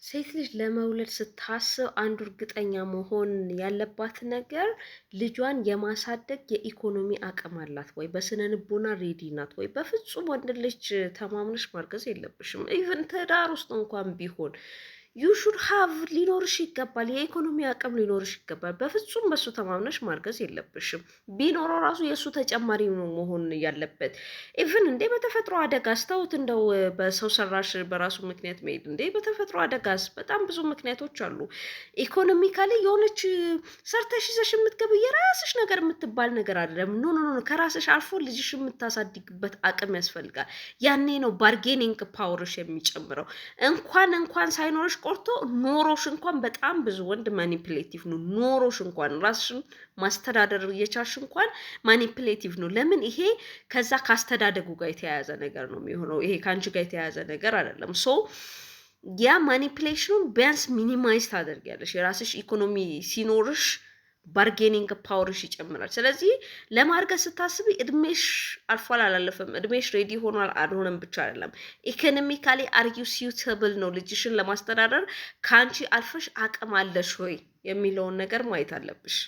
ሴት ልጅ ለመውለድ ስታስብ አንዱ እርግጠኛ መሆን ያለባት ነገር ልጇን የማሳደግ የኢኮኖሚ አቅም አላት ወይ፣ በስነ ልቦና ሬዲ ናት ወይ። በፍጹም ወንድ ልጅ ተማምነሽ ማርገዝ የለብሽም። ኢቭን ትዳር ውስጥ እንኳን ቢሆን ዩ ሹድ ሃቭ ሊኖርሽ ይገባል፣ የኢኮኖሚ አቅም ሊኖርሽ ይገባል። በፍጹም በሱ ተማምነሽ ማርገዝ የለብሽም። ቢኖረው ራሱ የእሱ ተጨማሪ ነው መሆን ያለበት። ኢቭን እንዴ በተፈጥሮ አደጋ ስተውት እንደው በሰው ሰራሽ በራሱ ምክንያት መሄድ እንዴ በተፈጥሮ አደጋስ በጣም ብዙ ምክንያቶች አሉ። ኢኮኖሚካሊ የሆነች ሰርተሽ ይዘሽ የምትገብ የራስሽ ነገር የምትባል ነገር አይደለም። ኖ ኖ ኖ፣ ከራስሽ አልፎ ልጅሽ የምታሳድግበት አቅም ያስፈልጋል። ያኔ ነው ባርጌኒንግ ፓወርሽ የሚጨምረው። እንኳን ሳይኖርሽ ቆርቶ ኖሮሽ እንኳን በጣም ብዙ ወንድ ማኒፕሌቲቭ ነው። ኖሮሽ እንኳን ራስሽን ማስተዳደር እየቻልሽ እንኳን ማኒፕሌቲቭ ነው። ለምን? ይሄ ከዛ ካስተዳደጉ ጋር የተያያዘ ነገር ነው የሚሆነው። ይሄ ከአንቺ ጋር የተያያዘ ነገር አይደለም። ሶ ያ ማኒፕሌሽኑን ቢያንስ ሚኒማይዝ ታደርጊያለሽ። የራስሽ ኢኮኖሚ ሲኖርሽ ባርጌኒንግ ፓወርሽ ይጨምራል። ስለዚህ ለማርገዝ ስታስቢ እድሜሽ አልፏል አላለፈም፣ እድሜሽ ሬዲ ሆኗል አልሆነም ብቻ አይደለም፣ ኢኮኖሚካሊ አርዩ ሲዩተብል ነው ልጅሽን ለማስተዳደር ከአንቺ አልፈሽ አቅም አለሽ ወይ የሚለውን ነገር ማየት አለብሽ።